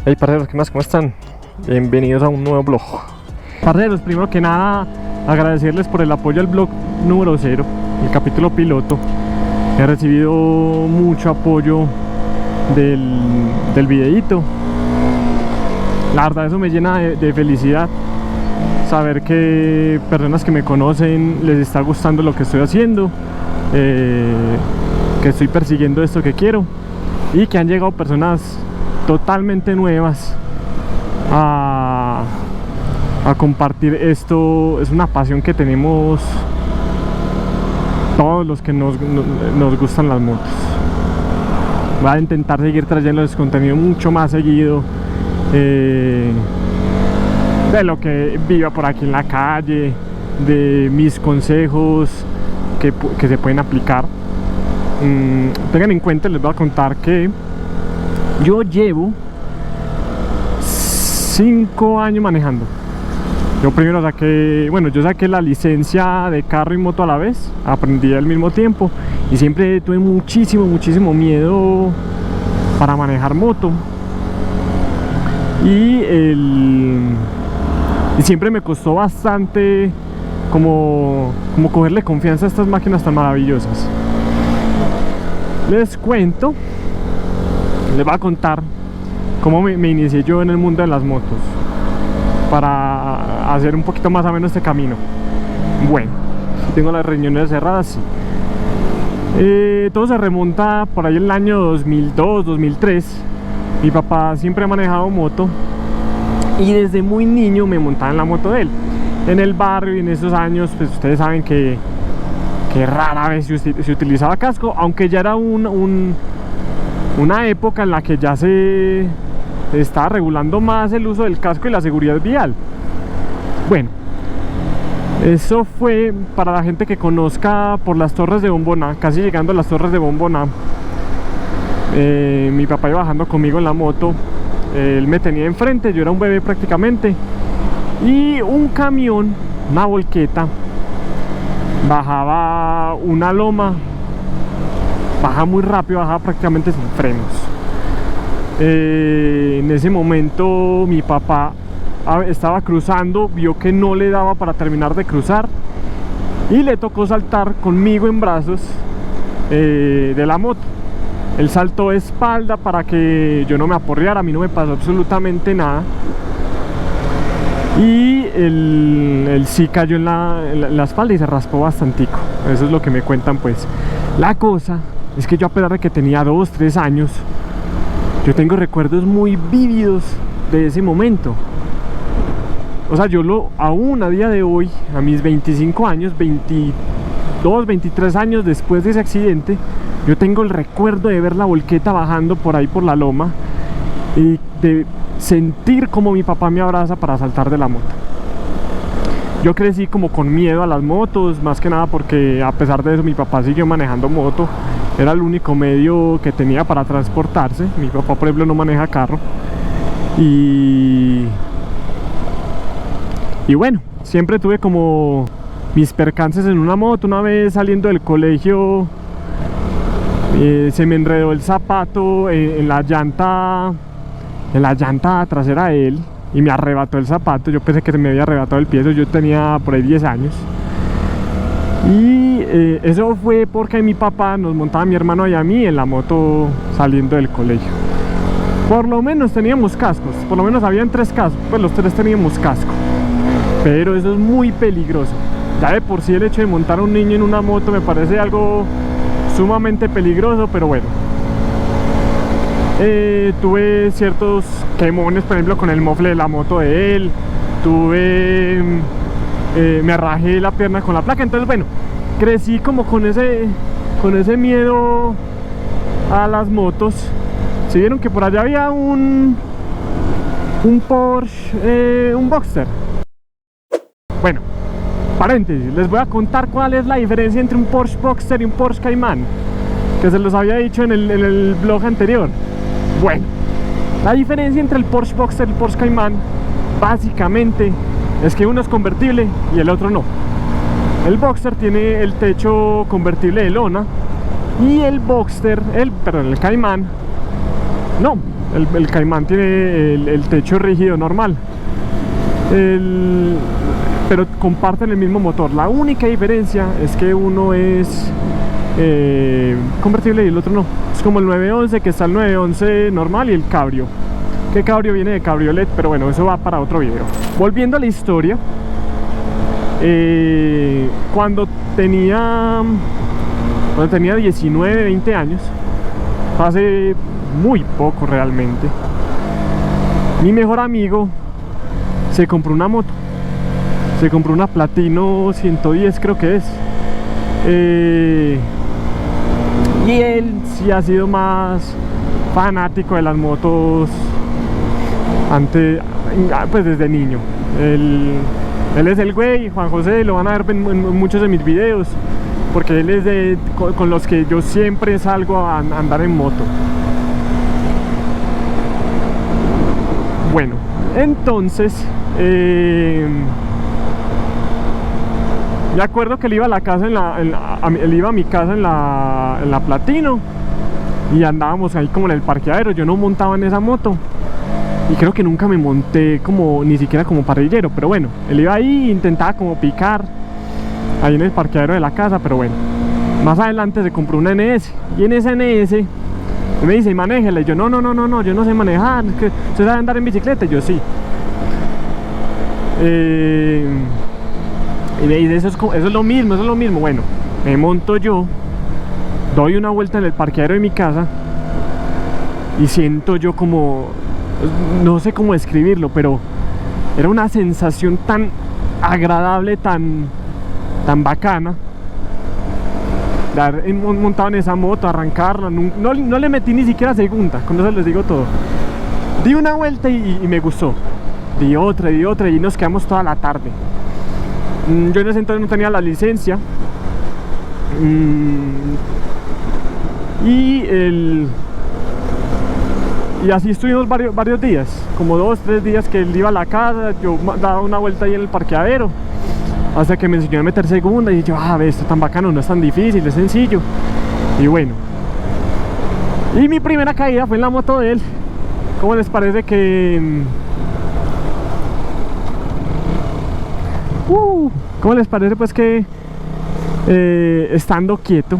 Hey parceros, ¿qué más? ¿Cómo están? Bienvenidos a un nuevo vlog. Parceros, primero que nada agradecerles por el apoyo al vlog número 0, el capítulo piloto. He recibido mucho apoyo del videíto. La verdad eso me llena de felicidad, saber que personas que me conocen les está gustando lo que estoy haciendo, que estoy persiguiendo esto que quiero, y que han llegado personas totalmente nuevas a compartir esto. Es una pasión que tenemos todos los que nos gustan las motos. Voy a intentar seguir trayéndoles contenido mucho más seguido, de lo que viva por aquí en la calle, de mis consejos que se pueden aplicar. Tengan en cuenta, les voy a contar que yo llevo 5 años manejando. Yo primero yo saqué la licencia de carro y moto a la vez, aprendí al mismo tiempo y siempre tuve muchísimo miedo para manejar moto. Y siempre me costó bastante como cogerle confianza a estas máquinas tan maravillosas. Les cuento, les voy a contar cómo me inicié yo en el mundo de las motos, para hacer un poquito más o menos este camino. Bueno, tengo las riñones cerradas, sí. Todo se remonta por ahí el año 2002, 2003. Mi papá siempre ha manejado moto y desde muy niño me montaba en la moto de él. En el barrio, y en esos años, pues ustedes saben que rara vez se utilizaba casco, aunque ya era una época en la que ya se estaba regulando más el uso del casco y la seguridad vial. Bueno, eso fue para la gente que conozca por las Torres de Bombona, casi llegando a las Torres de Bombona. Mi papá iba bajando conmigo en la moto, él me tenía enfrente, yo era un bebé prácticamente, y un camión, una volqueta, bajaba una loma, baja muy rápido, bajaba prácticamente sin frenos. En ese momento mi papá estaba cruzando, vio que no le daba para terminar de cruzar y le tocó saltar conmigo en brazos de la moto. Él saltó de espalda para que yo no me aporreara, a mí no me pasó absolutamente nada. Y él sí cayó en la espalda y se raspó bastantico. Eso es lo que me cuentan, pues. La cosa es que yo, a pesar de que tenía 2, 3 años, yo tengo recuerdos muy vívidos de ese momento. O sea, aún a día de hoy, a mis 25 años, 22, 23 años después de ese accidente, yo tengo el recuerdo de ver la volqueta bajando por ahí por la loma y de sentir como mi papá me abraza para saltar de la moto. Yo crecí como con miedo a las motos, más que nada porque a pesar de eso mi papá siguió manejando moto. Era el único medio que tenía para transportarse. Mi papá, por ejemplo, no maneja carro. Y bueno, siempre tuve como mis percances en una moto. Una vez saliendo del colegio, se me enredó el zapato en la llanta trasera de él y me arrebató el zapato. Yo pensé que se me había arrebatado el pie. Yo tenía por ahí 10 años. Y eso fue porque mi papá nos montaba a mi hermano y a mí en la moto saliendo del colegio. Por lo menos teníamos cascos, por lo menos habían 3 cascos, pues los 3 teníamos casco. Pero eso es muy peligroso. Ya de por sí el hecho de montar a un niño en una moto me parece algo sumamente peligroso, pero bueno. Tuve ciertos quemones, por ejemplo, con el mofle de la moto de él. Me rajé la pierna con la placa. Entonces, bueno, crecí como con ese miedo a las motos. Si vieron que por allá había un Porsche, un Boxster. Bueno, paréntesis, les voy a contar cuál es la diferencia entre un Porsche Boxster y un Porsche Cayman, que se los había dicho en el blog anterior. Bueno, la diferencia entre el Porsche Boxster y el Porsche Cayman básicamente es que uno es convertible y el otro no. El Boxster tiene el techo convertible de lona y el Cayman no, el Caimán tiene el techo rígido normal, pero comparten el mismo motor. La única diferencia es que uno es convertible y el otro no. Es como el 911, que está el 911 normal y el Cabrio, que Cabrio viene de cabriolet, pero bueno, eso va para otro video. Volviendo a la historia, cuando tenía 19, 20 años, hace muy poco realmente, mi mejor amigo se compró una moto, se compró una Platino 110 creo que es, y él sí ha sido más fanático de las motos pues desde niño. Él es el güey, Juan José, lo van a ver en muchos de mis videos, porque él es con los que yo siempre salgo a andar en moto. Bueno, entonces me acuerdo que él iba a la casa él iba a mi casa en la Platino, y andábamos ahí como en el parqueadero. Yo no montaba en esa moto y creo que nunca me monté ni siquiera como parrillero, pero bueno, él iba ahí, intentaba como picar ahí en el parqueadero de la casa, pero bueno. Más adelante se compró una NS, y en esa NS me dice, manéjela. Y yo, no, yo no sé manejar, es que usted sabe andar en bicicleta. Y yo, sí. Y me dice, eso es lo mismo, eso es lo mismo. Bueno, me monto yo, doy una vuelta en el parqueadero de mi casa y siento yo como, no sé cómo describirlo, pero era una sensación tan agradable, tan bacana de haber montado en esa moto, arrancarla. No le metí ni siquiera segunda, con eso les digo todo. Di una vuelta y me gustó. Di otra y nos quedamos toda la tarde. Yo en ese entonces no tenía la licencia, y así estuvimos varios días, como 2, 3 días que él iba a la casa, yo daba una vuelta ahí en el parqueadero, hasta que me enseñó a meter segunda, y yo, esto tan bacano, no es tan difícil, es sencillo. Y bueno, y mi primera caída fue en la moto de él. ¿Cómo les parece que ¿cómo les parece pues que estando quieto,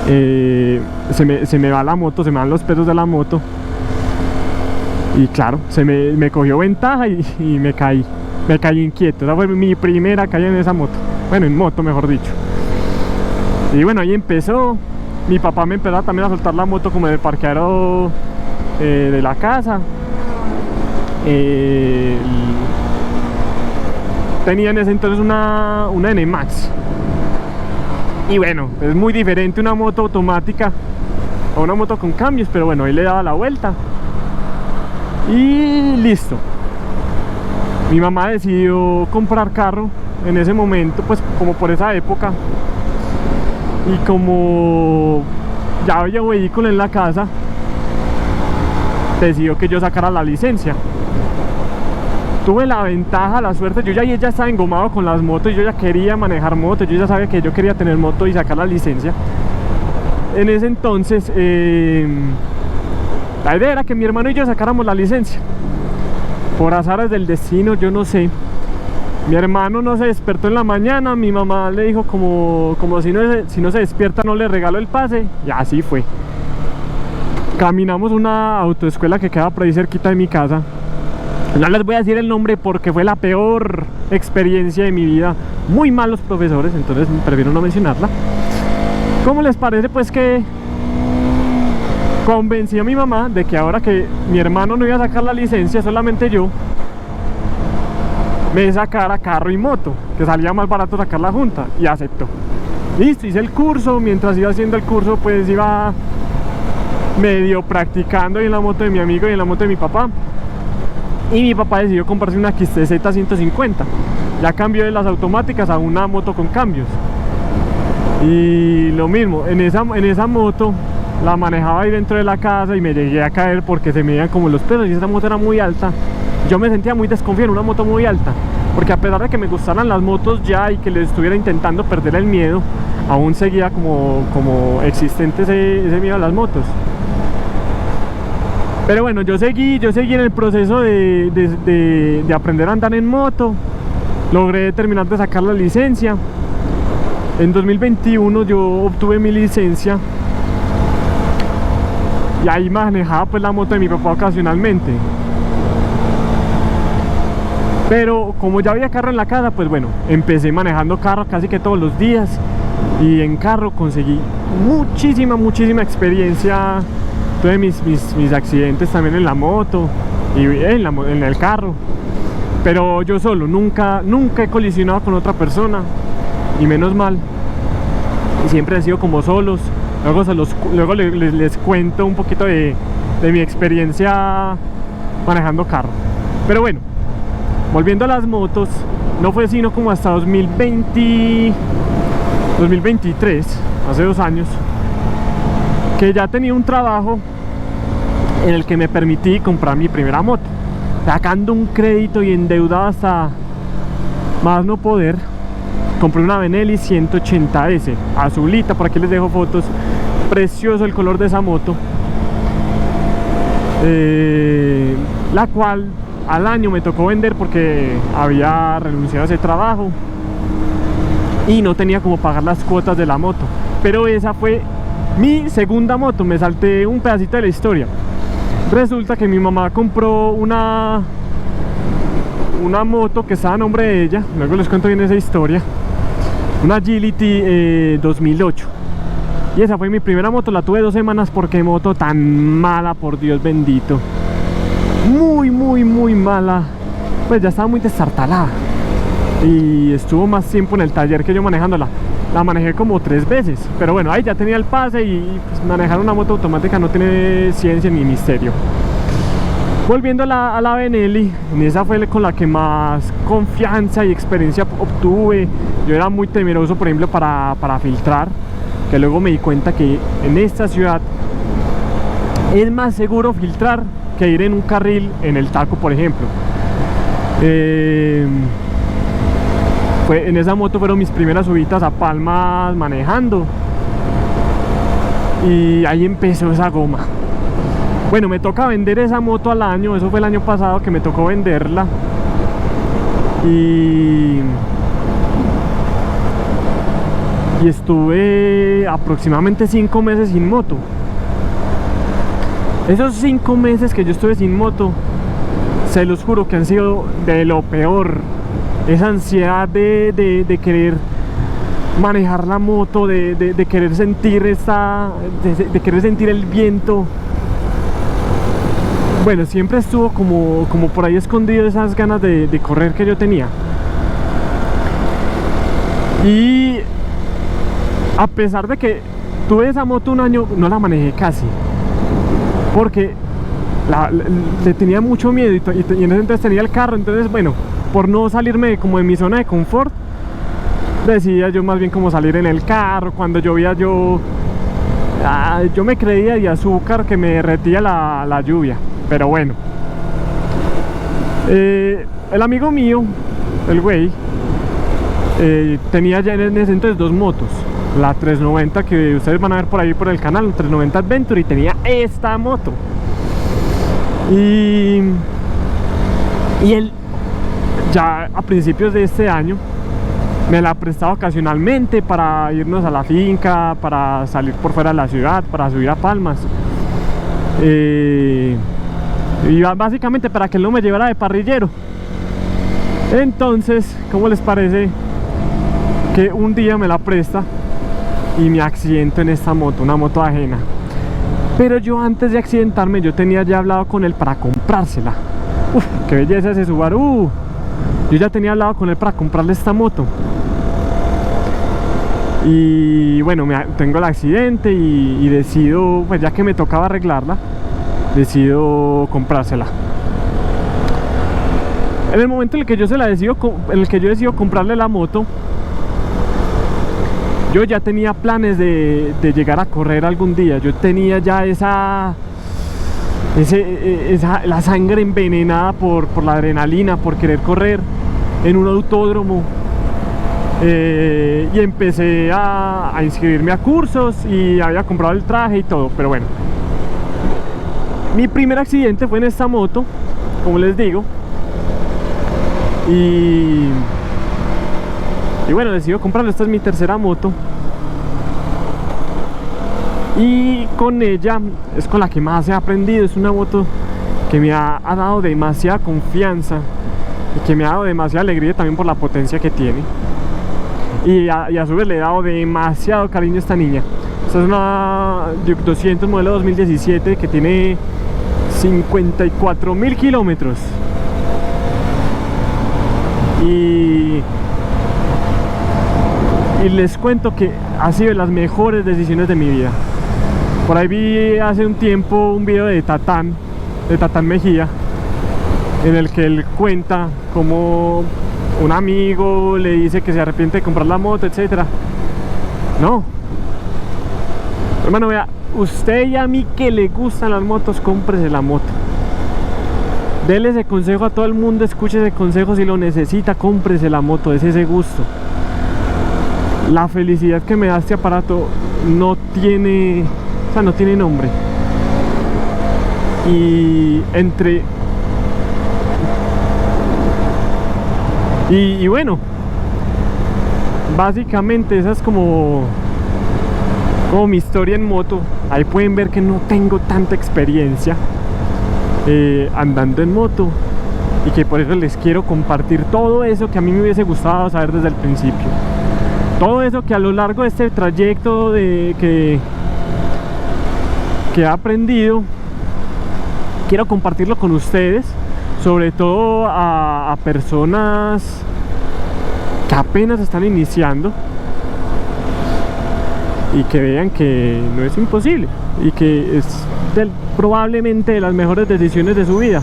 se me va la moto, se me van los pesos de la moto, y claro, me cogió ventaja y me caí inquieto? Esa fue mi primera caída en esa moto, bueno, en moto mejor dicho. Y bueno, ahí empezó. Mi papá me empezó también a soltar la moto como en el parqueadero de la casa. Tenía en ese entonces una NMAX, y bueno, es muy diferente una moto automática a una moto con cambios, pero bueno, ahí le daba la vuelta y listo. Mi mamá decidió comprar carro en ese momento, pues como por esa época, y como ya había vehículo en la casa, decidió que yo sacara la licencia. Tuve la ventaja, la suerte, yo ya estaba engomado con las motos, yo ya quería manejar motos, yo ya sabía que yo quería tener moto y sacar la licencia. En ese entonces, la idea era que mi hermano y yo sacáramos la licencia. Por azares del destino, yo no sé, mi hermano no se despertó en la mañana, mi mamá le dijo como si no se despierta no le regalo el pase, y así fue. Caminamos una autoescuela que queda por ahí cerquita de mi casa. No les voy a decir el nombre porque fue la peor experiencia de mi vida, muy malos profesores, entonces prefiero no mencionarla. ¿Cómo les parece pues que convencí a mi mamá de que ahora que mi hermano no iba a sacar la licencia, solamente yo, me sacara carro y moto, que salía más barato sacarla junta? Y aceptó. Listo, hice el curso. Mientras iba haciendo el curso, pues iba medio practicando en la moto de mi amigo y en la moto de mi papá. Y mi papá decidió comprarse una XTZ 150. Ya cambió de las automáticas a una moto con cambios. Y lo mismo, en esa moto la manejaba ahí dentro de la casa y me llegué a caer porque se me veían como los pesos, y esa moto era muy alta. Yo me sentía muy desconfiado en una moto muy alta, porque a pesar de que me gustaran las motos ya y que les estuviera intentando perder el miedo, aún seguía como existente ese miedo a las motos. Pero bueno, yo seguí en el proceso de aprender a andar en moto. Logré terminar de sacar la licencia. En 2021 yo obtuve mi licencia y ahí manejaba pues la moto de mi papá ocasionalmente. Pero como ya había carro en la casa, pues bueno, empecé manejando carro casi que todos los días. Y en carro conseguí muchísima experiencia. Tuve mis accidentes también en la moto y en el carro. Pero yo solo, nunca he colisionado con otra persona. Y menos mal. Y siempre he sido como solos. Luego les cuento un poquito de mi experiencia manejando carro. Pero bueno, volviendo a las motos, no fue sino como hasta 2023, hace 2 años, que ya tenía un trabajo en el que me permití comprar mi primera moto, sacando un crédito y endeudado hasta más no poder. Compré una Benelli 180S azulita, por aquí les dejo fotos. Precioso el color de esa moto, la cual al año me tocó vender porque había renunciado a ese trabajo y no tenía como pagar las cuotas de la moto. Pero esa fue mi segunda moto. Me salté un pedacito de la historia. Resulta que mi mamá compró una moto que estaba a nombre de ella. Luego les cuento bien esa historia. Una Agility 2008. Y esa fue mi primera moto. La tuve 2 semanas porque moto tan mala, por Dios bendito. Muy mala. Pues ya estaba muy destartalada. Y estuvo más tiempo en el taller que yo manejándola. La manejé como 3 veces. Pero bueno, ahí ya tenía el pase. Y pues manejar una moto automática no tiene ciencia ni misterio. Volviendo a la Benelli, en esa fue con la que más confianza y experiencia obtuve. Yo era muy temeroso, por ejemplo, para filtrar, que luego me di cuenta que en esta ciudad es más seguro filtrar que ir en un carril en el taco, por ejemplo. En esa moto fueron mis primeras subidas a Palmas manejando, y ahí empezó esa goma. Bueno, me toca vender esa moto al año. Eso fue el año pasado que me tocó venderla. Y estuve aproximadamente 5 meses sin moto. Esos 5 meses que yo estuve sin moto, se los juro que han sido de lo peor. Esa ansiedad de querer manejar la moto, de querer sentir de querer sentir el viento. Bueno, siempre estuvo como por ahí escondido esas ganas de correr que yo tenía. Y a pesar de que tuve esa moto un año, no la manejé casi, porque le tenía mucho miedo, y en ese entonces tenía el carro. Entonces, bueno, por no salirme como de mi zona de confort, decidía yo más bien como salir en el carro. Cuando llovía yo me creía de azúcar que me derretía la lluvia. Pero bueno, el amigo mío, el güey, tenía ya en ese entonces 2 motos. La 390 que ustedes van a ver por ahí por el canal, la 390 Adventure, y tenía esta moto. Y él ya a principios de este año me la prestaba ocasionalmente para irnos a la finca, para salir por fuera de la ciudad, para subir a Palmas. Y básicamente para que él no me llevara de parrillero. Entonces, ¿cómo les parece que un día me la presta y me accidento en esta moto, una moto ajena? Pero yo, antes de accidentarme, yo tenía ya hablado con él para comprársela. Uf, qué belleza ese Subaru. Yo ya tenía hablado con él para comprarle esta moto. Y bueno, tengo el accidente y decido, pues ya que me tocaba arreglarla, decido comprársela. En el momento en el que yo decido comprarle la moto, yo ya tenía planes de llegar a correr algún día. Yo tenía ya la sangre envenenada por la adrenalina, por querer correr en un autódromo. Y empecé a inscribirme a cursos y había comprado el traje y todo. Pero bueno, Mi primer accidente fue en esta moto, como les digo. Y bueno, decidí comprarlo. Esta es mi tercera moto. Y con ella es con la que más he aprendido. Es una moto que me ha dado demasiada confianza y que me ha dado demasiada alegría también por la potencia que tiene. Y a su vez le he dado demasiado cariño a esta niña. Esta es una Duke 200 modelo 2017 que tiene 54.000 kilómetros. Y les cuento que ha sido de las mejores decisiones de mi vida. Por ahí vi hace un tiempo un video de Tatán Mejía, en el que él cuenta cómo un amigo le dice que se arrepiente de comprar la moto, etcétera. No, hermano, vea, usted y a mí que le gustan las motos, cómprese la moto. Dele ese consejo a todo el mundo, escuche ese consejo. Si lo necesita, cómprese la moto, es ese gusto. La felicidad que me da este aparato no tiene, o sea, no tiene nombre. Y bueno, básicamente esa es como mi historia en moto. Ahí pueden ver que no tengo tanta experiencia andando en moto, y que por eso les quiero compartir todo eso que a mí me hubiese gustado saber desde el principio. Todo eso que a lo largo de este trayecto que he aprendido, quiero compartirlo con ustedes, sobre todo a personas que apenas están iniciando, y que vean que no es imposible y que es probablemente de las mejores decisiones de su vida.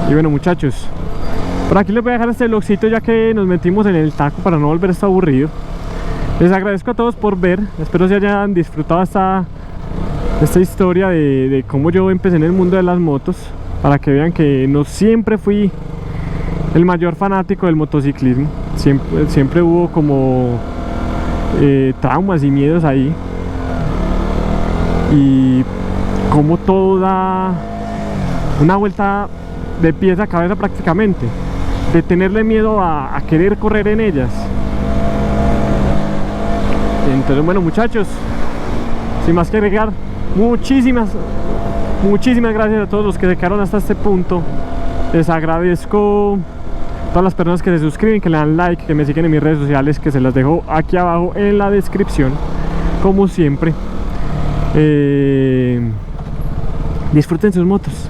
Y bueno, muchachos, por aquí les voy a dejar este vlogcito, ya que nos metimos en el taco, para no volver esto aburrido. Les agradezco a todos por ver. Espero se hayan disfrutado esta historia de cómo yo empecé en el mundo de las motos, para que vean que no siempre fui el mayor fanático del motociclismo. Siempre hubo como traumas y miedos ahí, y como todo da una vuelta de pies a cabeza prácticamente, de tenerle miedo a querer correr en ellas. Entonces, bueno, muchachos, sin más que agregar, muchísimas gracias a todos los que se quedaron hasta este punto. Les agradezco a todas las personas que se suscriben, que le dan like, que me siguen en mis redes sociales, que se las dejo aquí abajo en la descripción, como siempre. Disfruten sus motos,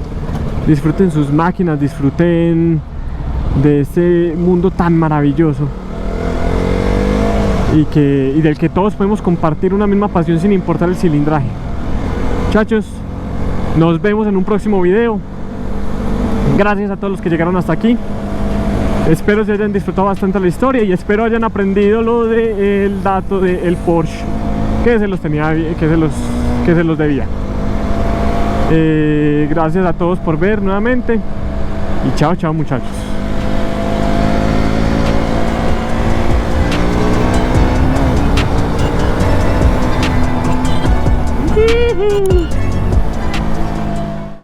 disfruten sus máquinas, disfruten de este mundo tan maravilloso, y del que todos podemos compartir una misma pasión sin importar el cilindraje. Muchachos, nos vemos en un próximo video. Gracias a todos los que llegaron hasta aquí. Espero se hayan disfrutado bastante la historia, y espero hayan aprendido lo del dato del Porsche, que se los tenía, que se los debía. Gracias a todos por ver nuevamente, y chao, muchachos.